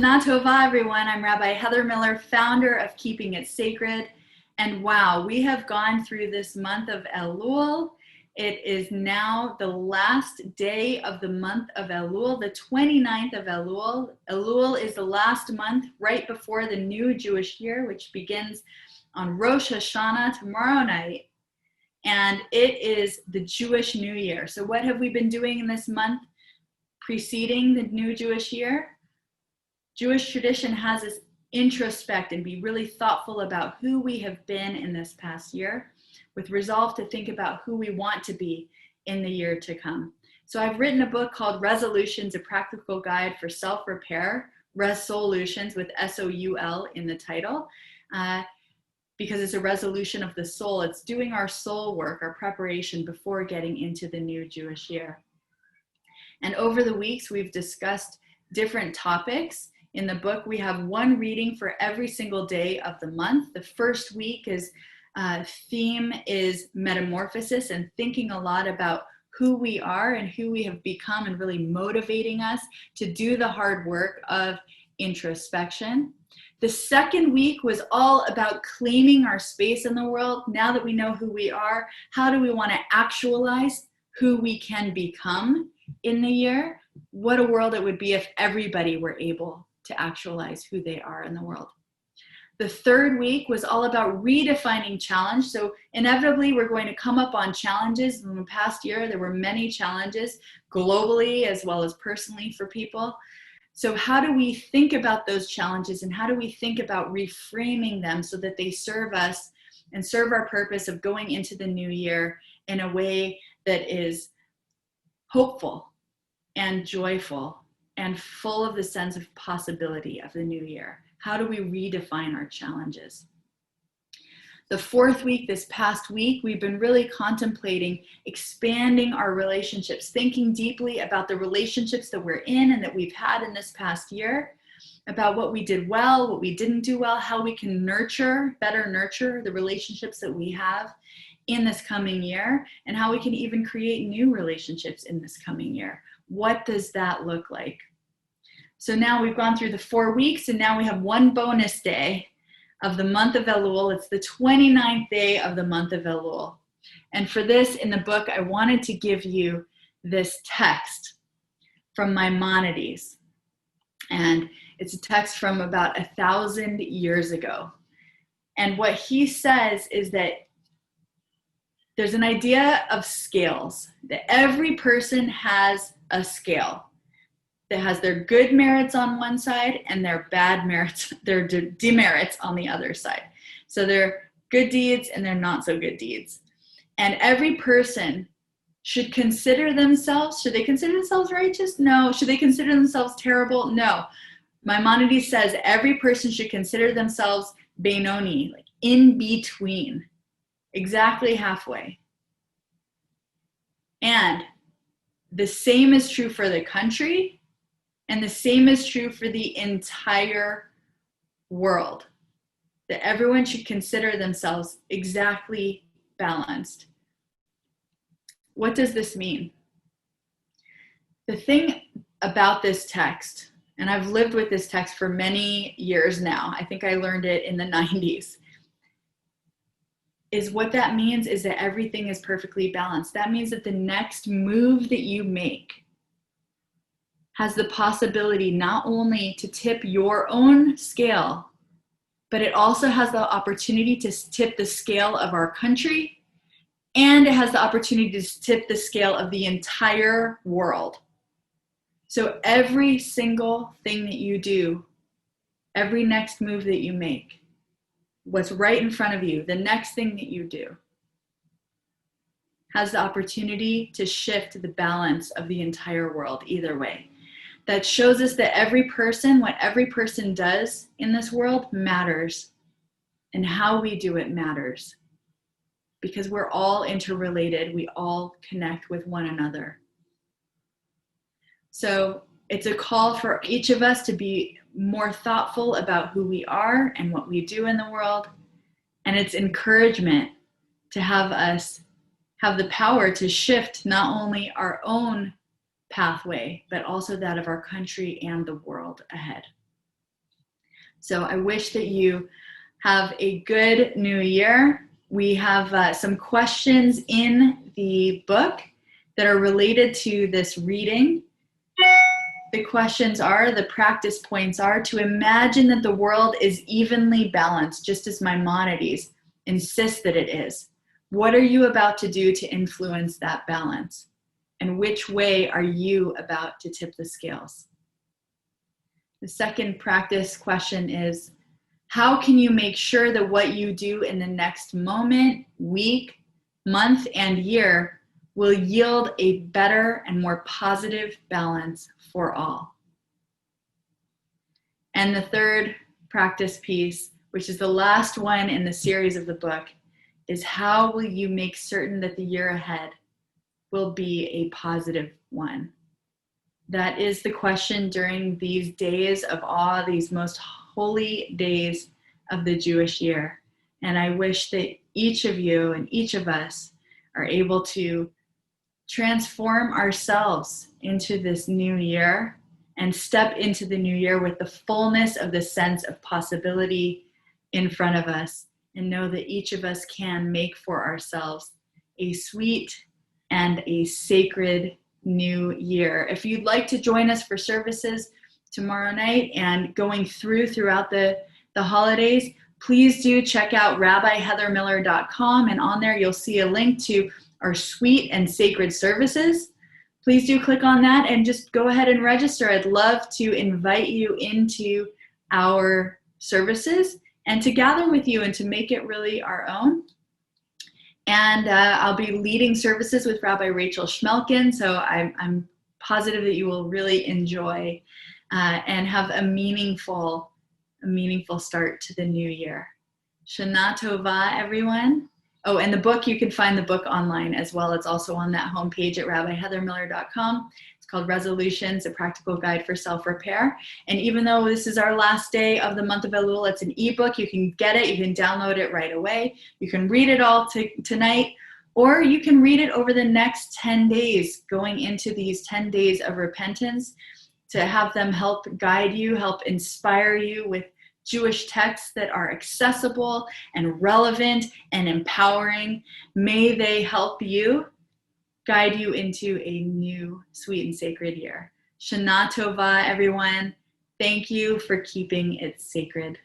Shana Tova, everyone. I'm Rabbi Heather Miller, founder of Keeping It Sacred. And wow, we have gone through this month of Elul. It is now the last day of the month of Elul, the 29th of Elul. Elul is the last month right before the new Jewish year, which begins on Rosh Hashanah tomorrow night. And it is the Jewish New Year. So what have we been doing in this month preceding the new Jewish year? Jewish tradition has us introspect and be really thoughtful about who we have been in this past year, with resolve to think about who we want to be in the year to come. So I've written a book called Resolutions, a Practical Guide for Self-Repair, Resolutions with S-O-U-L in the title, because it's a resolution of the soul. It's doing our soul work, our preparation before getting into the new Jewish year. And over the weeks, we've discussed different topics. In the book, we have one reading for every single day of the month. The first week theme is Metamorphosis, and thinking a lot about who we are and who we have become, and really motivating us to do the hard work of introspection. The second week was all about claiming our space in the world. Now that we know who we are, how do we want to actualize who we can become in the year? What a world it would be if everybody were able to actualize who they are in the world. The third week was all about redefining challenge. So inevitably, we're going to come up on challenges. In the past year, there were many challenges globally as well as personally for people. So how do we think about those challenges, and how do we think about reframing them so that they serve us and serve our purpose of going into the new year in a way that is hopeful and joyful and full of the sense of possibility of the new year? How do we redefine our challenges? The fourth week, this past week, we've been really contemplating expanding our relationships, thinking deeply about the relationships that we're in and that we've had in this past year, about what we did well, what we didn't do well, how we can better nurture the relationships that we have in this coming year, and how we can even create new relationships in this coming year. What does that look like? So now we've gone through the 4 weeks, and now we have one bonus day of the month of Elul. It's the 29th day of the month of Elul. And for this, in the book, I wanted to give you this text from Maimonides. And it's a text from about 1,000 years ago. And what he says is that there's an idea of scales, that every person has a scale that has their good merits on one side and their bad merits, their demerits on the other side. So they're good deeds and they're not so good deeds. And every person should they consider themselves righteous? No. Should they consider themselves terrible? No. Maimonides says every person should consider themselves Benoni, like in between. Exactly halfway. And the same is true for the country, and the same is true for the entire world. That everyone should consider themselves exactly balanced. What does this mean? The thing about this text, and I've lived with this text for many years now, I think I learned it in the 90s, is what that means is that everything is perfectly balanced. That means that the next move that you make has the possibility not only to tip your own scale, but it also has the opportunity to tip the scale of our country, and it has the opportunity to tip the scale of the entire world. So every single thing that you do, every next move that you make, what's right in front of you, the next thing that you do, has the opportunity to shift the balance of the entire world either way. That shows us that what every person does in this world matters, and how we do it matters, because we're all interrelated. We all connect with one another. So it's a call for each of us to be more thoughtful about who we are and what we do in the world. And it's encouragement to have us have the power to shift not only our own pathway, but also that of our country and the world ahead. So I wish that you have a good new year. We have some questions in the book that are related to this reading. The questions are, the practice points are, to imagine that the world is evenly balanced, just as Maimonides insists that it is. What are you about to do to influence that balance? And which way are you about to tip the scales? The second practice question is, how can you make sure that what you do in the next moment, week, month, and year will yield a better and more positive balance for all? And the third practice piece, which is the last one in the series of the book, is how will you make certain that the year ahead will be a positive one? That is the question during these days of awe, these most holy days of the Jewish year. And I wish that each of you and each of us are able to transform ourselves into this new year and step into the new year with the fullness of the sense of possibility in front of us, and know that each of us can make for ourselves a sweet and a sacred new year. If you'd like to join us for services tomorrow night and going throughout the holidays, please do check out RabbiHeatherMiller.com, and on there you'll see a link to our sweet and sacred services. Please do click on that and just go ahead and register. I'd love to invite you into our services and to gather with you and to make it really our own. And I'll be leading services with Rabbi Rachel Schmelkin, so I'm positive that you will really enjoy and have a meaningful start to the new year. Shana Tova, everyone. Oh, and the book, you can find the book online as well. It's also on that homepage at RabbiHeatherMiller.com. It's called Resolutions, A Practical Guide for Self-Repair. And even though this is our last day of the month of Elul, it's an ebook. You can get it. You can download it right away. You can read it all tonight, or you can read it over the next 10 days, going into these 10 days of repentance, to have them help guide you, help inspire you with Jewish texts that are accessible and relevant and empowering. May they help you, guide you into a new, sweet, and sacred year. Shana Tova, everyone. Thank you for keeping it sacred.